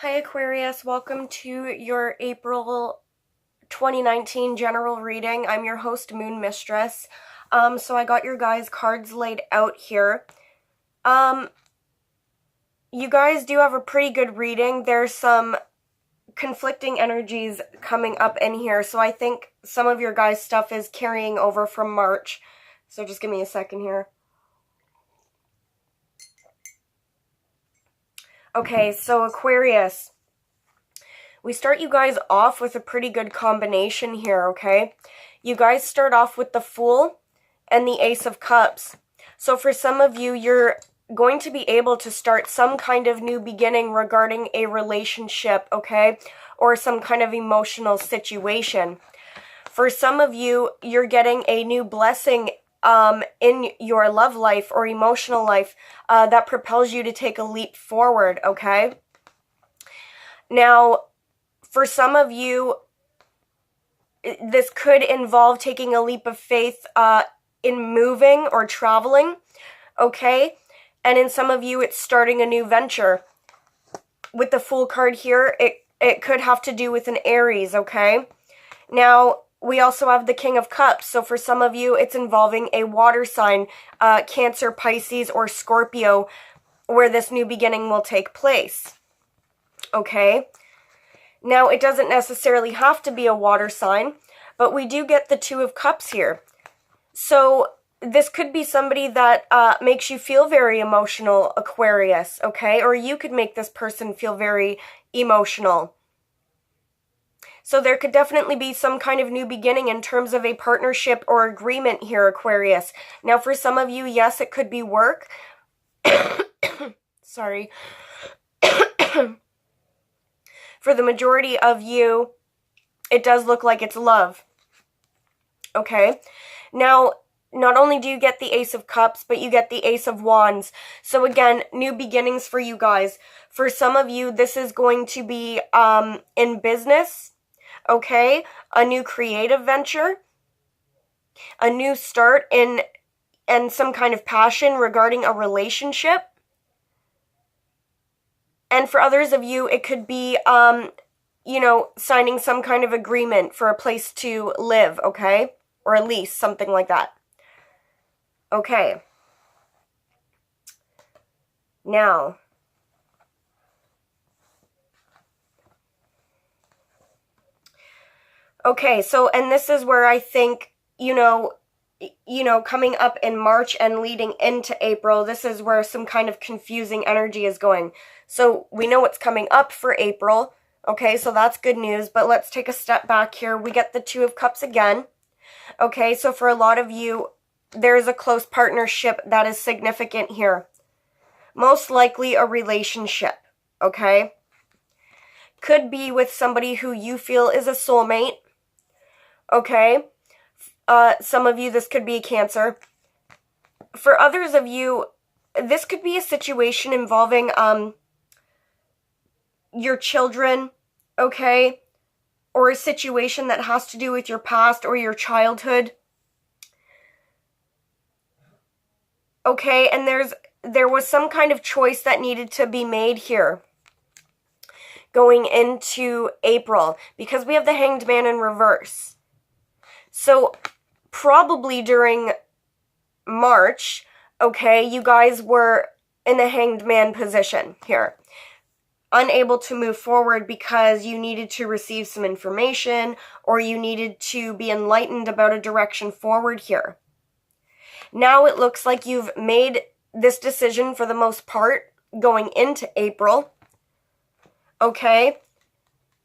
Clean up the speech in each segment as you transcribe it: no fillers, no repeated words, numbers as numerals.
Hi Aquarius, welcome to your April 2019 general reading. I'm your host, Moon Mistress. So I got your guys' cards laid out here. You guys do have a pretty good reading. There's some conflicting energies coming up in here, so I think some of your guys' stuff is carrying over from March. So just give me a second here. Okay, so Aquarius, we start you guys off with a pretty good combination here, okay? You guys start off with the Fool and the Ace of Cups. So for some of you, you're going to be able to start some kind of new beginning regarding a relationship, okay? Or some kind of emotional situation. For some of you, you're getting a new blessing in your love life or emotional life that propels you to take a leap forward, okay? Now, for some of you, this could involve taking a leap of faith in moving or traveling, okay? And in some of you, it's starting a new venture. With the Fool card here, it could have to do with an Aries, okay? Now, we also have the King of Cups. So for some of you, it's involving a water sign, Cancer, Pisces, or Scorpio, where this new beginning will take place. Okay? Now, it doesn't necessarily have to be a water sign, but we do get the Two of Cups here. So this could be somebody that makes you feel very emotional, Aquarius, okay? Or you could make this person feel very emotional. So there could definitely be some kind of new beginning in terms of a partnership or agreement here, Aquarius. Now, for some of you, yes, it could be work. Sorry. For the majority of you, it does look like it's love. Okay? Now, not only do you get the Ace of Cups, but you get the Ace of Wands. So again, new beginnings for you guys. For some of you, this is going to be in business. Okay, a new creative venture, a new start and some kind of passion regarding a relationship. And for others of you, it could be, signing some kind of agreement for a place to live, okay? Or a lease, something like that. Okay. Now, okay, so, and this is where I think, coming up in March and leading into April, this is where some kind of confusing energy is going. So we know what's coming up for April, okay, so that's good news, but let's take a step back here. We get the Two of Cups again, okay, so for a lot of you, there's a close partnership that is significant here. Most likely a relationship, okay? Could be with somebody who you feel is a soulmate. Okay, some of you, this could be a Cancer. For others of you, this could be a situation involving your children, okay, or a situation that has to do with your past or your childhood. Okay, and there was some kind of choice that needed to be made here going into April because we have the Hanged Man in reverse. So, probably during March, okay, you guys were in the Hanged Man position here. Unable to move forward because you needed to receive some information or you needed to be enlightened about a direction forward here. Now it looks like you've made this decision for the most part going into April, okay?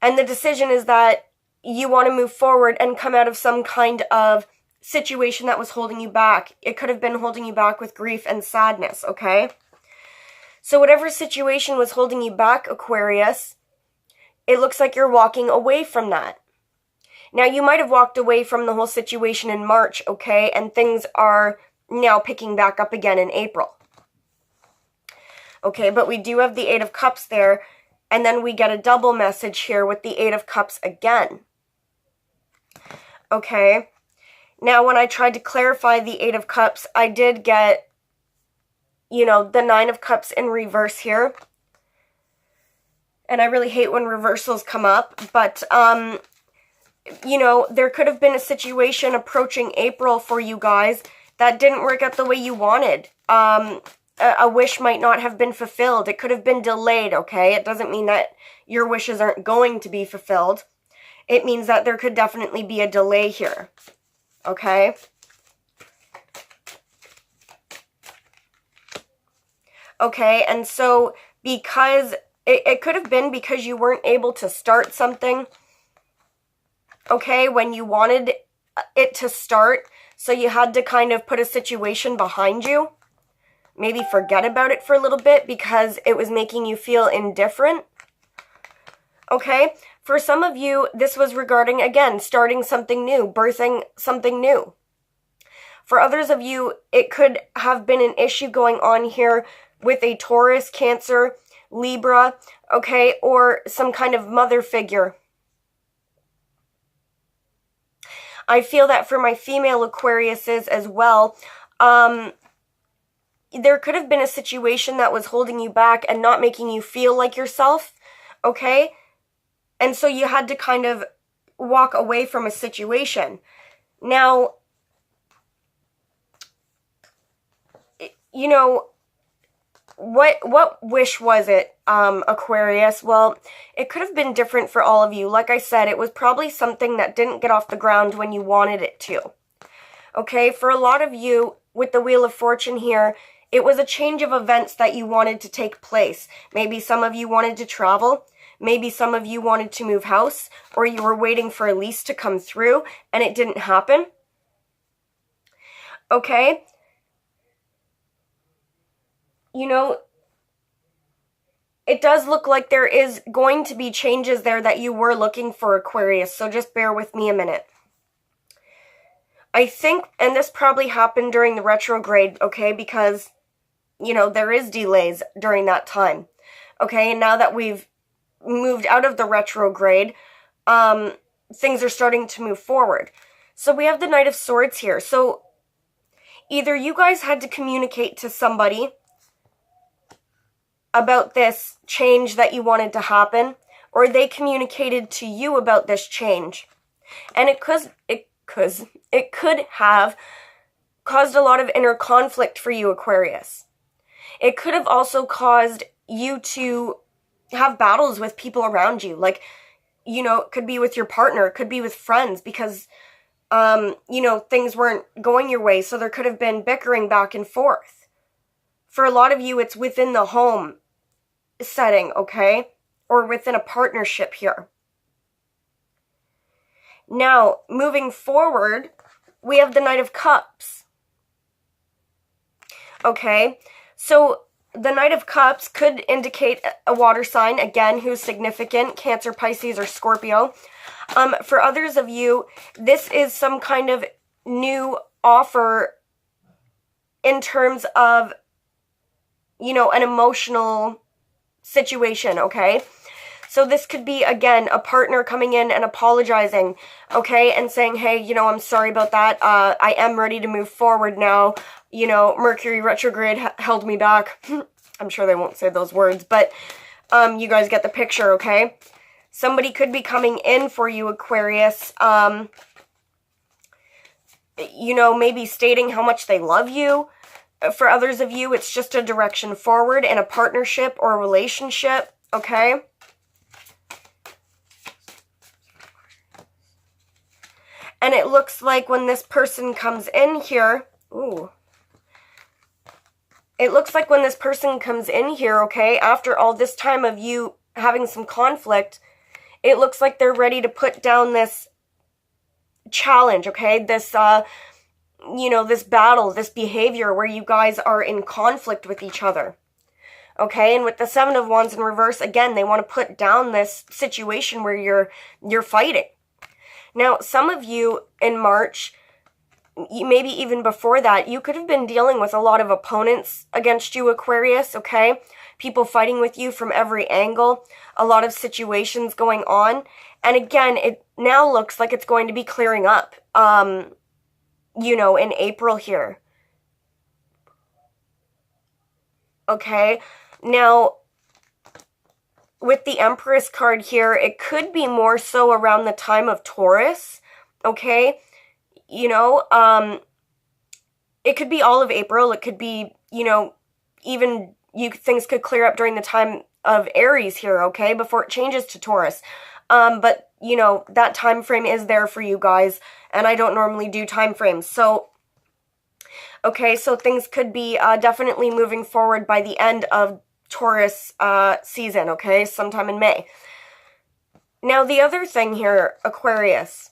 And the decision is that you want to move forward and come out of some kind of situation that was holding you back. It could have been holding you back with grief and sadness, okay? So whatever situation was holding you back, Aquarius, it looks like you're walking away from that. Now, you might have walked away from the whole situation in March, okay? And things are now picking back up again in April. Okay, but we do have the Eight of Cups there, and then we get a double message here with the Eight of Cups again. Okay, now when I tried to clarify the Eight of Cups, I did get, the Nine of Cups in reverse here. And I really hate when reversals come up, but, you know, there could have been a situation approaching April for you guys that didn't work out the way you wanted. A wish might not have been fulfilled. It could have been delayed, okay? It doesn't mean that your wishes aren't going to be fulfilled. It means that there could definitely be a delay here, okay? Okay, and so because it could have been because you weren't able to start something, okay, when you wanted it to start, so you had to kind of put a situation behind you. Maybe forget about it for a little bit because it was making you feel indifferent. Okay, for some of you, this was regarding, again, starting something new, birthing something new. For others of you, it could have been an issue going on here with a Taurus, Cancer, Libra, okay, or some kind of mother figure. I feel that for my female Aquariuses as well, there could have been a situation that was holding you back and not making you feel like yourself, okay? And so you had to kind of walk away from a situation. Now, you know, what wish was it, Aquarius? Well, it could have been different for all of you. Like I said, it was probably something that didn't get off the ground when you wanted it to. Okay, for a lot of you, with the Wheel of Fortune here, it was a change of events that you wanted to take place. Maybe some of you wanted to travel. Maybe some of you wanted to move house, or you were waiting for a lease to come through, and it didn't happen. Okay? You know, it does look like there is going to be changes there that you were looking for, Aquarius, so just bear with me a minute. I think, and this probably happened during the retrograde, okay, because, you know, there is delays during that time, okay, and now that we've moved out of the retrograde, things are starting to move forward. So we have the Knight of Swords here, so either you guys had to communicate to somebody about this change that you wanted to happen, or they communicated to you about this change. And it could have caused a lot of inner conflict for you, Aquarius. It could have also caused you to have battles with people around you. Like, you know, it could be with your partner, it could be with friends, because, you know, things weren't going your way, so there could have been bickering back and forth. For a lot of you, it's within the home setting, okay? Or within a partnership here. Now, moving forward, we have the Knight of Cups. Okay, so the Knight of Cups could indicate a water sign, again, who's significant, Cancer, Pisces, or Scorpio. For others of you, this is some kind of new offer in terms of, you know, an emotional situation, okay? So this could be, again, a partner coming in and apologizing, okay, and saying, hey, you know, I'm sorry about that. I am ready to move forward now. You know, Mercury retrograde held me back. I'm sure they won't say those words, but you guys get the picture, okay? Somebody could be coming in for you, Aquarius, you know, maybe stating how much they love you. For others of you, it's just a direction forward in a partnership or a relationship, okay? And it looks like when this person comes in here, it looks like when this person comes in here, okay, after all this time of you having some conflict, it looks like they're ready to put down this challenge, okay, this, you know, this battle, this behavior where you guys are in conflict with each other. Okay, and with the Seven of Wands in reverse, again, they want to put down this situation where you're fighting. Now, some of you in March, maybe even before that, you could have been dealing with a lot of opponents against you, Aquarius, okay? People fighting with you from every angle, a lot of situations going on. And again, it now looks like it's going to be clearing up, you know, in April here. Okay, now, with the Empress card here, it could be more so around the time of Taurus, okay? You know, it could be all of April. It could be, you know, even things could clear up during the time of Aries here, okay, before it changes to Taurus. But, you know, that time frame is there for you guys, and I don't normally do time frames. So, okay, so things could be definitely moving forward by the end of Taurus season, okay, sometime in May. Now, the other thing here, Aquarius,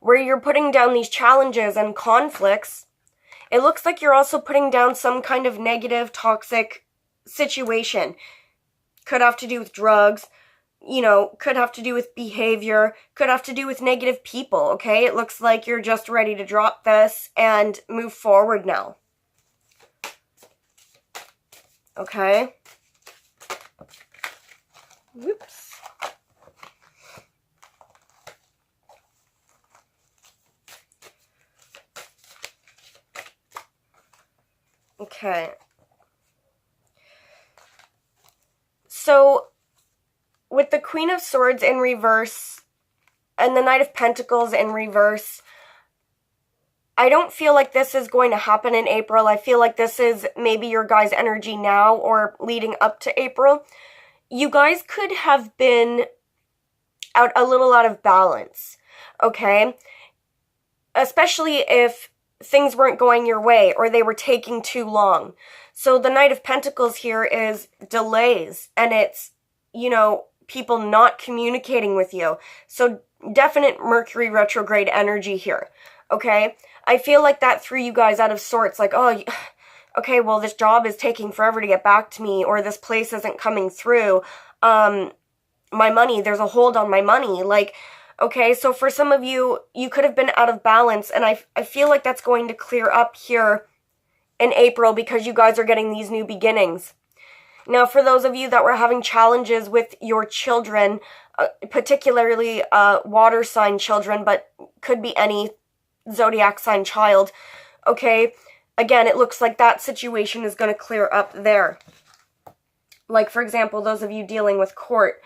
where you're putting down these challenges and conflicts, it looks like you're also putting down some kind of negative, toxic situation. Could have to do with drugs, you know, could have to do with behavior, could have to do with negative people, okay? It looks like you're just ready to drop this and move forward now. Okay? Whoops. Okay. So, with the Queen of Swords in reverse and the Knight of Pentacles in reverse, I don't feel like this is going to happen in April. I feel like this is maybe your guys' energy now or leading up to April. You guys could have been a little out of balance, okay? Especially if things weren't going your way or they were taking too long. So the Knight of Pentacles here is delays, and it's, you know, people not communicating with you. So definite Mercury retrograde energy here, okay? I feel like that threw you guys out of sorts, like, oh, okay, well, this job is taking forever to get back to me, or this place isn't coming through. My money, there's a hold on my money. Like, okay, so for some of you, you could have been out of balance, and I feel like that's going to clear up here in April because you guys are getting these new beginnings. Now, for those of you that were having challenges with your children, particularly water sign children, but could be any zodiac sign child, okay, again, it looks like that situation is going to clear up there. Like, for example, those of you dealing with court,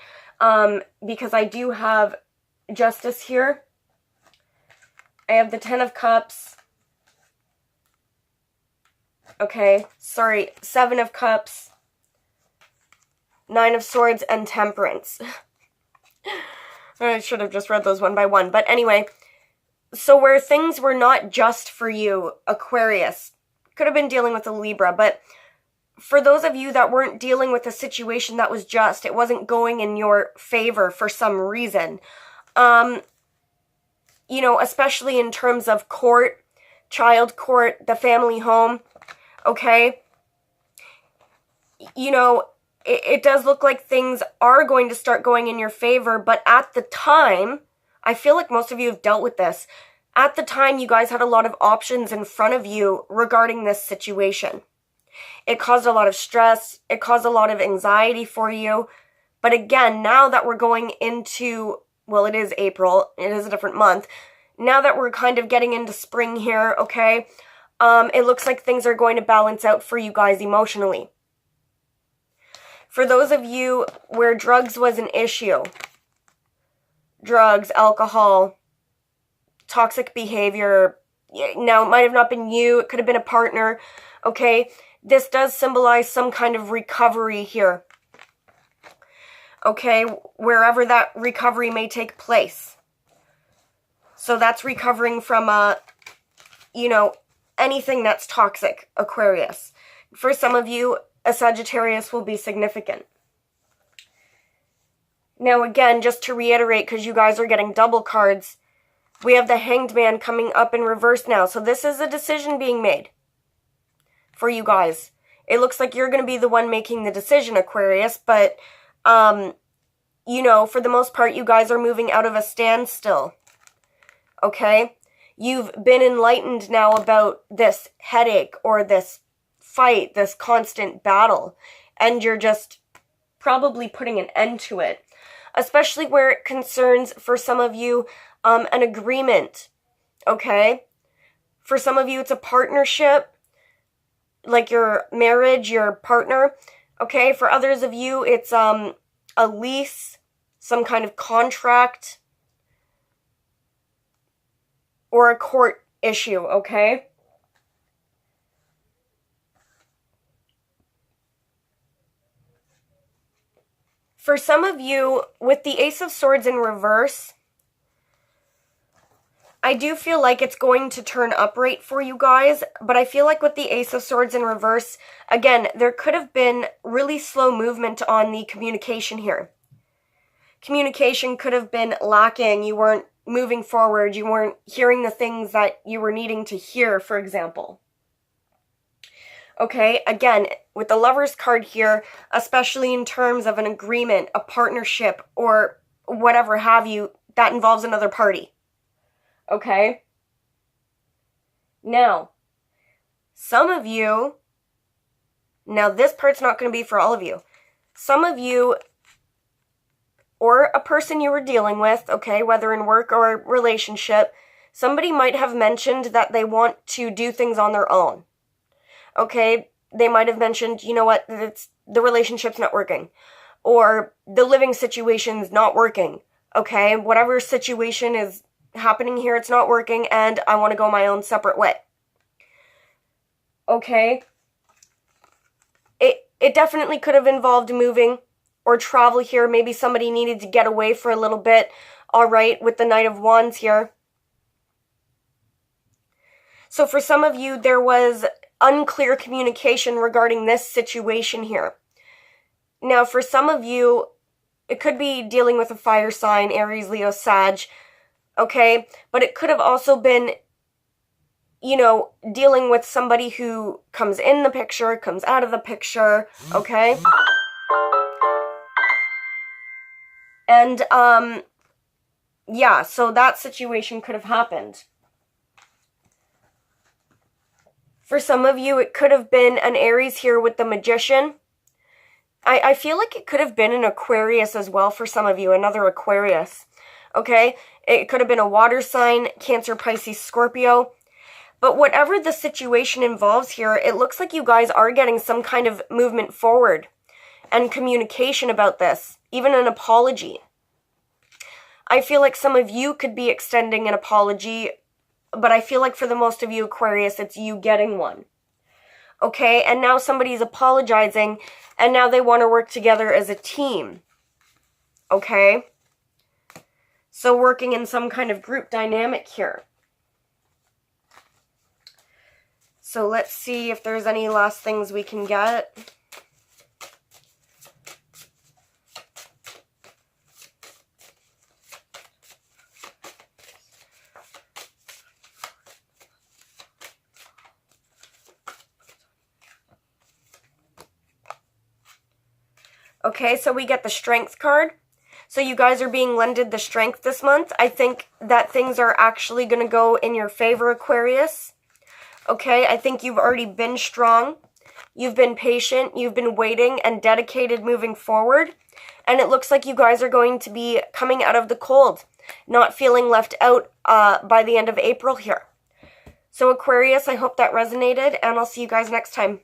because I do have Justice here. I have the Ten of Cups. Okay, sorry, Seven of Cups, Nine of Swords, and Temperance. I should have just read those one by one. But anyway, so where things were not just for you, Aquarius, could have been dealing with a Libra, but for those of you that weren't dealing with a situation that was just, it wasn't going in your favor for some reason, you know, especially in terms of court, child court, the family home, okay? You know, it does look like things are going to start going in your favor, but at the time, I feel like most of you have dealt with this. At the time, you guys had a lot of options in front of you regarding this situation. It caused a lot of stress. It caused a lot of anxiety for you. But again, now that we're going into, well, it is April. It is a different month. Now that we're kind of getting into spring here, okay, it looks like things are going to balance out for you guys emotionally. For those of you where drugs was an issue, drugs, alcohol, toxic behavior, now it might have not been you, it could have been a partner, okay? This does symbolize some kind of recovery here, okay? Wherever that recovery may take place. So that's recovering from, you know, anything that's toxic, Aquarius. For some of you, a Sagittarius will be significant. Now again, just to reiterate, because you guys are getting double cards, we have the Hanged Man coming up in reverse now. So this is a decision being made for you guys. It looks like you're going to be the one making the decision, Aquarius, but, you know, for the most part, you guys are moving out of a standstill, okay? You've been enlightened now about this headache or this fight, this constant battle, and you're just probably putting an end to it, especially where it concerns, for some of you, an agreement, okay? For some of you, it's a partnership, like your marriage, your partner, okay? For others of you, it's a lease, some kind of contract, or a court issue, okay? For some of you, with the Ace of Swords in reverse, I do feel like it's going to turn upright for you guys, but I feel like with the Ace of Swords in reverse, again, there could have been really slow movement on the communication here. Communication could have been lacking. You weren't moving forward. You weren't hearing the things that you were needing to hear, for example. Okay, again, with the Lovers card here, especially in terms of an agreement, a partnership, or whatever have you, that involves another party. Okay? Now, some of you, now this part's not going to be for all of you. Some of you, or a person you were dealing with, okay, whether in work or relationship, somebody might have mentioned that they want to do things on their own. Okay, they might have mentioned, you know what, the relationship's not working. Or the living situation's not working. Okay, whatever situation is happening here, it's not working, and I want to go my own separate way. Okay, it definitely could have involved moving or travel here. Maybe somebody needed to get away for a little bit. All right, with the Knight of Wands here. So for some of you, there was unclear communication regarding this situation here. Now, for some of you, it could be dealing with a fire sign, Aries, Leo, Sag, okay? But it could have also been, you know, dealing with somebody who comes in the picture, comes out of the picture, okay? And, yeah, so that situation could have happened. For some of you, it could have been an Aries here with the Magician. I feel like it could have been an Aquarius as well for some of you, another Aquarius. Okay? It could have been a water sign, Cancer, Pisces, Scorpio. But whatever the situation involves here, it looks like you guys are getting some kind of movement forward and communication about this, even an apology. I feel like some of you could be extending an apology, but I feel like for the most of you, Aquarius, it's you getting one. Okay, and now somebody's apologizing, and now they want to work together as a team. Okay? So working in some kind of group dynamic here. So let's see if there's any last things we can get. Okay, so we get the Strength card. So you guys are being lended the Strength this month. I think that things are actually going to go in your favor, Aquarius. Okay, I think you've already been strong. You've been patient. You've been waiting and dedicated moving forward. And it looks like you guys are going to be coming out of the cold, not feeling left out by the end of April here. So Aquarius, I hope that resonated, and I'll see you guys next time.